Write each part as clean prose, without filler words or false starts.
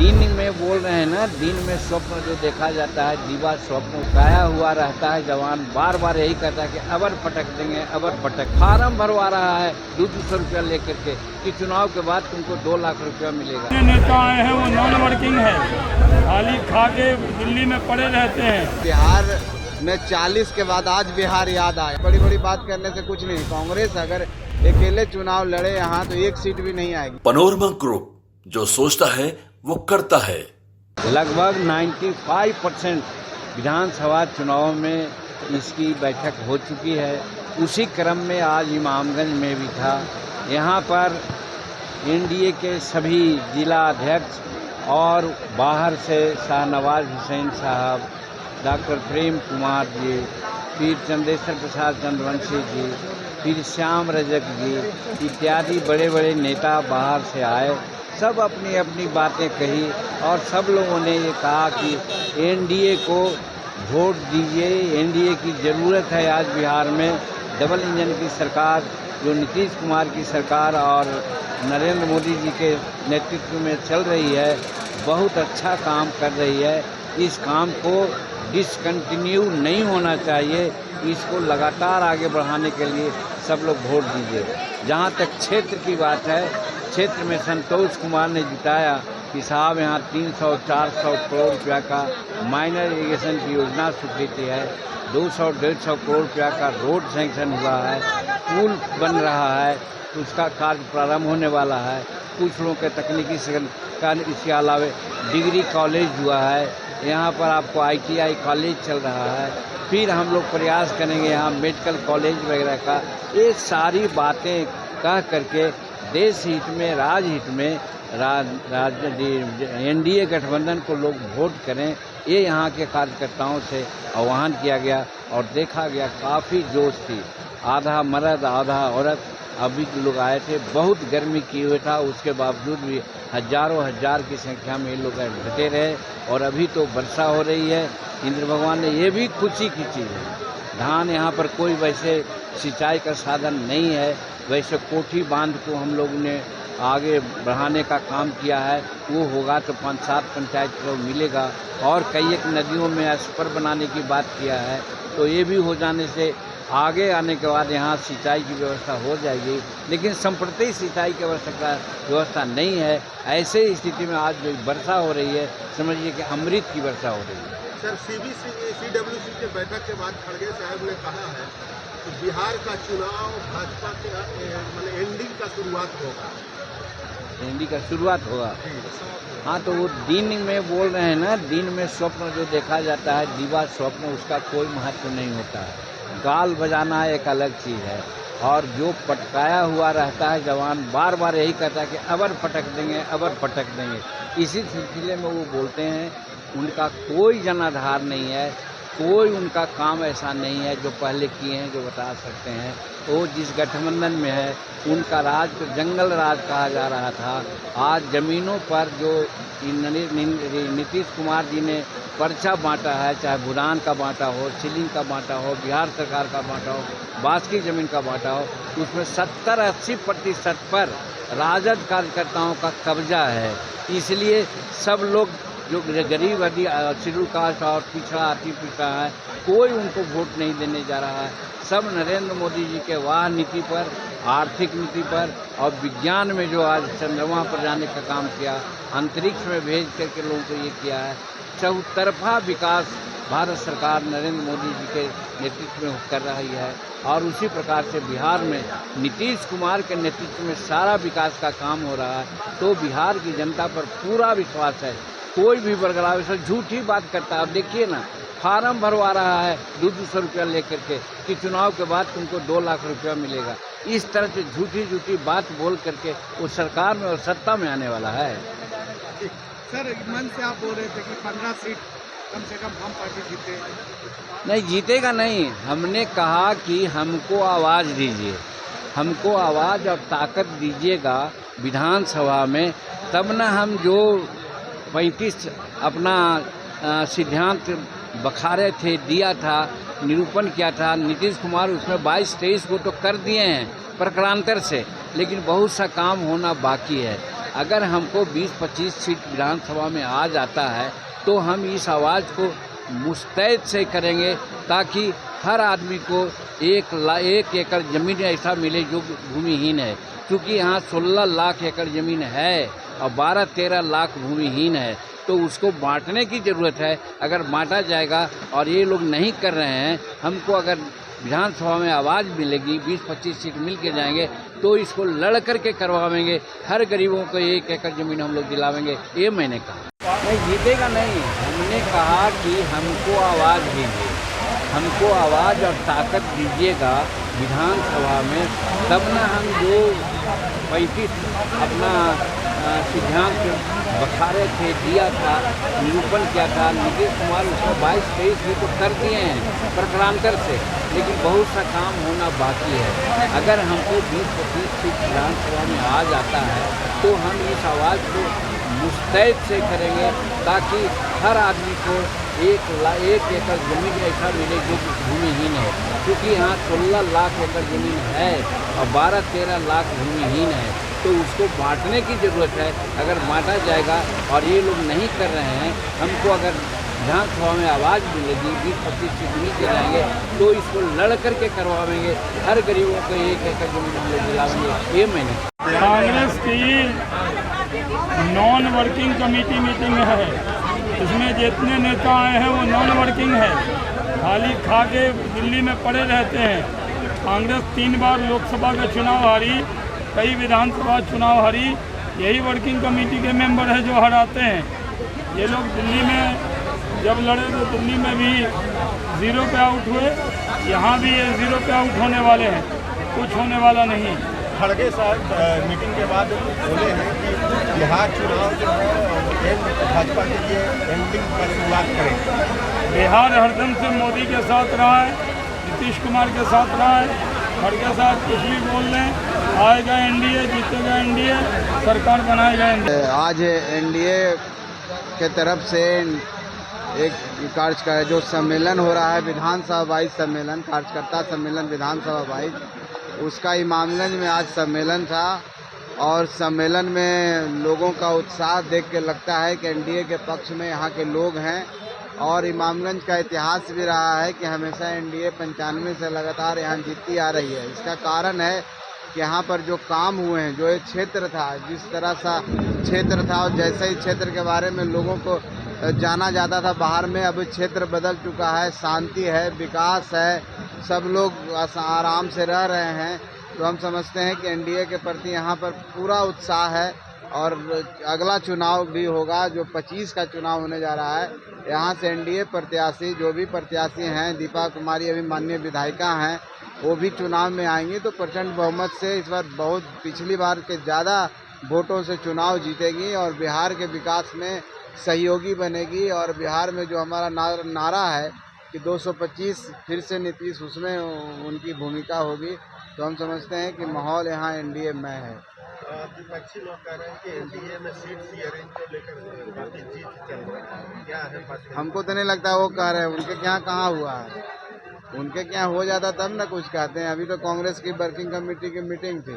दिन में बोल रहे हैं ना, दिन में स्वप्न जो देखा जाता है दीवा स्वप्न उठाया हुआ रहता है। जवान बार बार यही कहता है कि अबर पटक देंगे, अबर पटक। फार्म भरवा रहा है 200 रुपया लेकर के कि चुनाव के बाद तुमको 2 लाख रुपया मिलेगा। नेता आए हैं वो नॉन वर्किंग है, खाली खा के दिल्ली में पड़े रहते हैं। बिहार में 40 के बाद आज बिहार याद आए। बड़ी बड़ी बात करने से कुछ नहीं। कांग्रेस अगर अकेले चुनाव लड़े यहाँ तो 1 सीट भी नहीं आएगी। पनोरमा ग्रुप जो सोचता है वो करता है। लगभग 95% विधानसभा चुनाव में इसकी बैठक हो चुकी है। उसी क्रम में आज इमामगंज में भी था। यहाँ पर एनडीए के सभी जिला अध्यक्ष और बाहर से शाहनवाज हुसैन साहब, डॉक्टर प्रेम कुमार जी, फिर चंदेश्वर प्रसाद चंद्रवंशी जी, फिर श्याम रजक जी इत्यादि बड़े बड़े नेता बाहर से आए। सब अपनी अपनी बातें कही और सब लोगों ने ये कहा कि एनडीए को वोट दीजिए। एनडीए की ज़रूरत है आज बिहार में। डबल इंजन की सरकार जो नीतीश कुमार की सरकार और नरेंद्र मोदी जी के नेतृत्व में चल रही है, बहुत अच्छा काम कर रही है। इस काम को डिसकंटिन्यू नहीं होना चाहिए। इसको लगातार आगे बढ़ाने के लिए सब लोग वोट दीजिए। जहाँ तक क्षेत्र की बात है, क्षेत्र में संतोष कुमार ने जिताया कि साहब यहाँ 300-400 करोड़ रुपया का माइनर इरिगेशन की योजना स्वीकृत है। 200-150 करोड़ रुपया का रोड सैंक्शन हुआ है। पुल बन रहा है, उसका कार्य प्रारंभ होने वाला है। कुछ लोगों के तकनीकी का इसके अलावा डिग्री कॉलेज हुआ है। यहाँ पर आपको ITI कॉलेज चल रहा है। फिर हम लोग प्रयास करेंगे यहाँ मेडिकल कॉलेज वगैरह का। ये सारी बातें कह करके देश हित में, राजहित में एनडीए गठबंधन को लोग वोट करें, ये यहाँ के कार्यकर्ताओं से आह्वान किया गया और देखा गया काफ़ी जोश थी। आधा मर्द आधा औरत अभी लोग आए थे। बहुत गर्मी किए हुए था, उसके बावजूद भी हजारों हजार की संख्या में ये लोग डटे रहे। और अभी तो वर्षा हो रही है। इंद्र भगवान ने ये भी खुशी की चीज़ है। धान यहाँ पर कोई वैसे सिंचाई का साधन नहीं है। वैसे कोठी बांध को हम लोगों ने आगे बढ़ाने का काम किया है। वो होगा तो 5-7 पंचायत को मिलेगा। और कई एक नदियों में स्पर बनाने की बात किया है। तो ये भी हो जाने से आगे आने के बाद यहाँ सिंचाई की व्यवस्था हो जाएगी। लेकिन संप्रति सिंचाई की व्यवस्था नहीं है। ऐसे स्थिति में आज जो वर्षा हो रही है, समझिए कि अमृत की वर्षा हो रही है। सर, CWC के बैठक के बाद खड़गे साहब ने कहा है कि बिहार का चुनाव भाजपा के एनडी का शुरुआत होगा। एनडी का शुरुआत होगा। हाँ, तो वो दिन में बोल रहे हैं ना, दिन में स्वप्न जो देखा जाता है दीवा स्वप्न, उसका कोई महत्व नहीं होता है। गाल बजाना एक अलग चीज़ है। और जो पटकाया हुआ रहता है जवान बार बार यही कहता है कि अबर पटक देंगे, अबर पटक देंगे। इसी सिलसिले में वो बोलते हैं। उनका कोई जनाधार नहीं है, कोई उनका काम ऐसा नहीं है जो पहले किए हैं जो बता सकते हैं। वो जिस गठबंधन में है उनका राज तो जंगल राज कहा जा रहा था। आज ज़मीनों पर जो नीतीश कुमार जी ने पर्चा बांटा है, चाहे भूटान का बांटा हो, चिली का बांटा हो, बिहार सरकार का बांटा हो, बासकी ज़मीन का बांटा हो, उसमें 70-80% पर राजद कार्यकर्ताओं का कब्जा है। इसलिए सब लोग जो गरीब शेड्यूल कास्ट और पिछड़ा अति पिछड़ा है, कोई उनको वोट नहीं देने जा रहा है। सब नरेंद्र मोदी जी के वाह नीति पर, आर्थिक नीति पर और विज्ञान में जो आज चंद्रमा पर जाने का काम किया, अंतरिक्ष में भेज करके लोगों को ये किया है। चौतरफा विकास भारत सरकार नरेंद्र मोदी जी के नेतृत्व में कर रही है। और उसी प्रकार से बिहार में नीतीश कुमार के नेतृत्व में सारा विकास का काम हो रहा है। तो बिहार की जनता पर पूरा विश्वास है। कोई भी बरगलाव झूठी बात करता है। अब देखिए ना, फार्म भरवा रहा है 200 रुपया लेकर के कि चुनाव के बाद तुमको 2 लाख रुपया मिलेगा। इस तरह से झूठी झूठी बात बोल करके वो सरकार में और सत्ता में आने वाला है। सर, मन से आप बोल रहे थे कि 15 सीट कम से कम हम पार्टी जीते। नहीं, जीतेगा नहीं। हमने कहा कि हमको आवाज़ दीजिए, हमको आवाज़ और ताकत दीजिएगा विधानसभा में, तब ना हम जो 35 अपना सिद्धांत बखारे थे, दिया था, निरूपण किया था नीतीश कुमार, उसमें 22-23 को तो कर दिए हैं प्रकारांतर से, लेकिन बहुत सा काम होना बाकी है। अगर हमको 20-25 सीट विधानसभा में आ जाता है तो हम इस आवाज़ को मुस्तैद से करेंगे ताकि हर आदमी को 1 एकड़ ज़मीन ऐसा मिले जो भूमिहीन है, क्योंकि यहाँ 16 लाख एकड़ ज़मीन है और 12-13 लाख भूमिहीन है, तो उसको बांटने की ज़रूरत है। अगर बांटा जाएगा और ये लोग नहीं कर रहे हैं, हमको अगर विधानसभा में आवाज़ मिलेगी, 20-25 सीट मिल के जाएंगे तो इसको लड़ करके करवाएंगे, हर गरीबों को 1 एकड़ ज़मीन हम लोग दिलावेंगे। ये मैंने कहा। नहीं जीतेगा नहीं, हमने कहा कि हमको आवाज़ दीजिए, हमको आवाज़ और ताकत दीजिएगा विधानसभा में, तब ना हम जो 35 अपना सिद्धांत बखारे थे, दिया था, निरूपण किया था नीतीश कुमार, उसको 22-23 में तो कर दिए हैं प्रकरांतर से, लेकिन बहुत सा काम होना बाकी है। अगर हमको 20-25 सीट विधानसभा में आ जाता है तो हम इस आवाज़ को मुस्तैद से करेंगे ताकि हर आदमी को 1 एकड़ ज़मीन ऐसा मिले जो भूमिहीन है, क्योंकि यहाँ 16 लाख एकड़ ज़मीन है और 12-13 लाख भूमिहीन है, तो उसको बांटने की ज़रूरत है। अगर बांटा जाएगा और ये लोग नहीं कर रहे हैं, हमको अगर विधानसभा में आवाज़ मिलेगी, 20-25 सीट मिल के जाएंगे तो इसको लड़ करके करवाएंगे, हर गरीबों को 1 एकड़ ज़मीन हम लोग दिलाएंगे। ये मैंने कांग्रेस की नॉन वर्किंग कमेटी मीटिंग है, इसमें जितने नेता आए हैं वो नॉन वर्किंग है, खाली खा के दिल्ली में पड़े रहते हैं। कांग्रेस 3 बार लोकसभा का चुनाव हारी, कई विधानसभा चुनाव हारी, यही वर्किंग कमेटी के मेंबर है जो हराते हैं। ये लोग दिल्ली में जब लड़े तो दिल्ली में भी 0 पे आउट हुए, यहाँ भी ये 0 पे आउट होने वाले हैं, कुछ होने वाला नहीं। खड़गे साहब मीटिंग के बाद बोले हैं कि बिहार चुनाव जो है भाजपा के लिए एंडिंग का शुरुआत करेंगे। बिहार हरदम से मोदी के साथ रहा है, नीतीश कुमार के साथ रहा है। खड़गे साहब कुछ भी बोल लें, आएगा एनडीए, जीतेगा एनडीए, सरकार बनाएगा एनडीए। आज एनडीए के तरफ से एक जो सम्मेलन हो रहा है, विधानसभा वाइज सम्मेलन, कार्यकर्ता सम्मेलन विधानसभा वाइज, उसका इमामगंज में आज सम्मेलन था और सम्मेलन में लोगों का उत्साह देख के लगता है कि एनडीए के पक्ष में यहाँ के लोग हैं। और इमामगंज का इतिहास भी रहा है कि हमेशा एनडीए 95 से लगातार यहाँ जीतती आ रही है। इसका कारण है कि यहाँ पर जो काम हुए हैं, जो एक क्षेत्र था, जिस तरह सा क्षेत्र था और जैसे ही क्षेत्र के बारे में लोगों को जाना जाता था बाहर में, अब क्षेत्र बदल चुका है, शांति है, विकास है, सब लोग आराम से रह रहे हैं। तो हम समझते हैं कि एनडीए के प्रति यहाँ पर पूरा उत्साह है और अगला चुनाव भी होगा जो 25 का चुनाव होने जा रहा है। यहाँ से एनडीए प्रत्याशी, जो भी प्रत्याशी हैं, दीपा कुमारी अभी माननीय विधायिका हैं, वो भी चुनाव में आएंगी तो प्रचंड बहुमत से इस बार बहुत पिछली बार के ज़्यादा वोटों से चुनाव जीतेगी और बिहार के विकास में सहयोगी बनेगी। और बिहार में जो हमारा नारा है कि 225 फिर से नीतीश, उसमें उनकी भूमिका होगी। तो हम समझते हैं कि माहौल यहाँ एनडीए में है। विपक्षी लोग कह रहे हैं कि एनडीए में सीट शेयरिंग को लेकर काफी जीत चल रही है, क्या है? हमको तो नहीं लगता वो कह रहे हैं, उनके क्या कहाँ हुआ है, उनके क्या हो जाता तब ना कुछ कहते हैं। अभी तो कांग्रेस की वर्किंग कमेटी की मीटिंग थी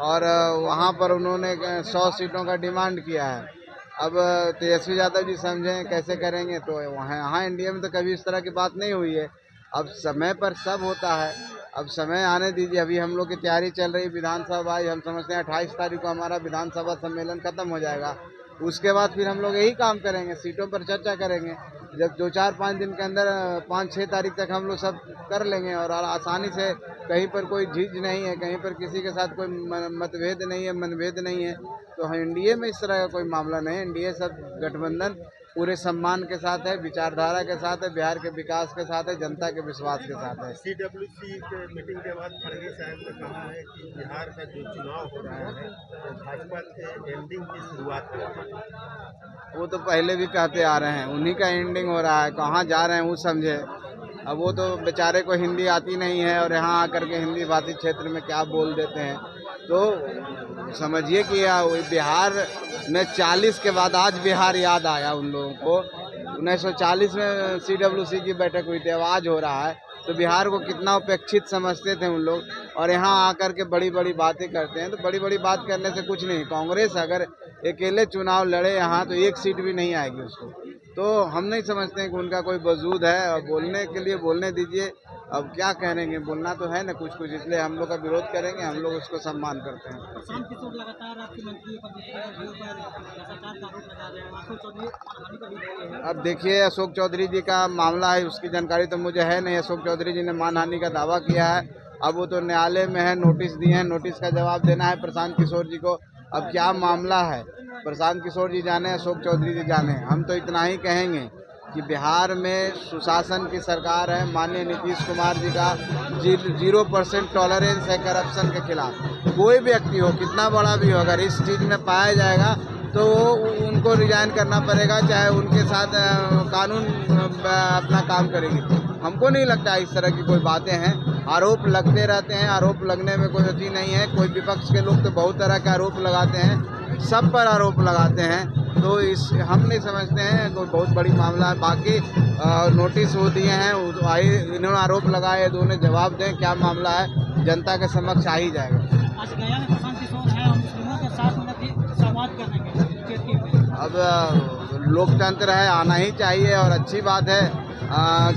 और वहाँ पर उन्होंने 100 सीटों का डिमांड किया है। अब तेजस्वी यादव जी समझें कैसे करेंगे, तो यहाँ एनडीए में तो कभी इस तरह की बात नहीं हुई है। अब समय पर सब होता है, अब समय आने दीजिए। अभी हम लोग की तैयारी चल रही विधानसभा, हम समझते हैं 28 तारीख को हमारा विधानसभा सम्मेलन खत्म हो जाएगा। उसके बाद फिर हम लोग यही काम करेंगे, सीटों पर चर्चा करेंगे। जब 2-4-5 दिन के अंदर 5-6 तारीख तक हम लोग सब कर लेंगे और आसानी से, कहीं पर कोई झिझक नहीं है, कहीं पर किसी के साथ कोई मतभेद नहीं है, मनभेद नहीं है। तो एनडीए में इस तरह का कोई मामला नहीं है। एनडीए सब गठबंधन पूरे सम्मान के साथ है, विचारधारा के साथ है, बिहार के विकास के साथ है, जनता के विश्वास के साथ है। सीडब्ल्यूसी के मीटिंग के बाद खड़गे साहब ने कहा है कि बिहार का जो चुनाव हो रहा है तो भाजपा के एंडिंग की शुरुआत हो रही है। वो तो पहले भी कहते आ रहे हैं, उन्हीं का एंडिंग हो रहा है। कहाँ जा रहे हैं वो समझे। अब वो तो बेचारे को हिंदी आती नहीं है और यहाँ आकर के हिंदी भाषी क्षेत्र में क्या बोल देते हैं। तो समझिए कि बिहार में 40 के बाद आज बिहार याद आया उन लोगों को। 1940 में सीडब्ल्यूसी की बैठक हुई थी, अब आज हो रहा है। तो बिहार को कितना उपेक्षित समझते थे उन लोग, और यहाँ आकर के बड़ी बड़ी बातें करते हैं। तो बड़ी बड़ी बात करने से कुछ नहीं, कांग्रेस अगर अकेले चुनाव लड़े यहाँ तो एक सीट भी नहीं आएगी उसको। तो हम नहीं समझते हैं कि उनका कोई वजूद है, और बोलने के लिए बोलने दीजिए। अब क्या कहेंगे, बोलना तो है ना कुछ कुछ, इसलिए हम लोग का विरोध करेंगे, हम लोग उसको सम्मान करते हैं। प्रशांत किशोर लगातार आपके मंत्री पर भ्रष्टाचार का आरोप लगा रहे हैं, अशोक चौधरी मानहानि का भी बोले हैं। अब देखिए, अशोक चौधरी जी का मामला है, उसकी जानकारी तो मुझे है नहीं। अशोक चौधरी जी ने मानहानि का दावा किया है, अब वो तो न्यायालय में है, नोटिस दिए हैं, नोटिस का जवाब देना है प्रशांत किशोर जी को। अब क्या मामला है प्रशांत किशोर जी जाने, अशोक चौधरी जी जाने। हम तो इतना ही कहेंगे कि बिहार में सुशासन की सरकार है, माननीय नीतीश कुमार जी का 0% टॉलरेंस है करप्शन के खिलाफ। कोई व्यक्ति हो, कितना बड़ा भी हो, अगर इस चीज़ में पाया जाएगा तो उनको रिजाइन करना पड़ेगा, चाहे उनके साथ कानून अपना काम करेगी। हमको नहीं लगता इस तरह की कोई बातें हैं, आरोप लगते रहते हैं, आरोप लगने में कोई अति नहीं है। कोई विपक्ष के लोग तो बहुत तरह के आरोप लगाते हैं, सब पर आरोप लगाते हैं, तो इस हम नहीं समझते हैं कोई बहुत बड़ी मामला है। बाकी नोटिस वो दिए हैं, इन्होंने आरोप लगाए, दोनों जवाब दें क्या मामला है, जनता के समक्ष आ ही जाएगा। आज गया में प्रशांत किशोर है और मुस्लिमों के साथ संवाद करने के अब लोकतंत्र है, आना ही चाहिए, और अच्छी बात है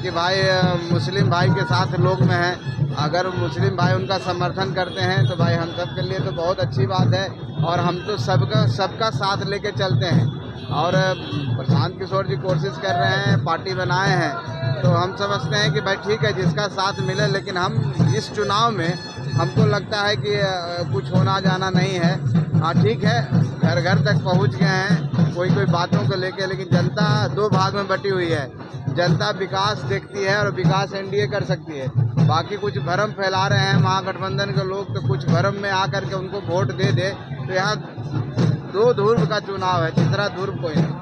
कि भाई मुस्लिम भाई के साथ लोग में हैं। अगर मुस्लिम भाई उनका समर्थन करते हैं तो भाई हम सब के लिए तो बहुत अच्छी बात है, और हम तो सबका साथ लेके चलते हैं। और प्रशांत किशोर जी कोशिश कर रहे हैं, पार्टी बनाए हैं, तो हम समझते हैं कि भाई ठीक है, जिसका साथ मिले। लेकिन हम इस चुनाव में हमको लगता है कि कुछ होना जाना नहीं है। हाँ ठीक है, घर घर तक पहुंच गए हैं कोई बातों को लेके, लेकिन जनता दो भाग में बटी हुई है। जनता विकास देखती है और विकास एनडीए कर सकती है। बाकी कुछ भ्रम फैला रहे हैं महागठबंधन के लोग, तो कुछ भ्रम में आकर के उनको वोट दे दे, तो यहाँ दो ध्रुव का चुनाव है, तीसरा ध्रुव कोई नहीं।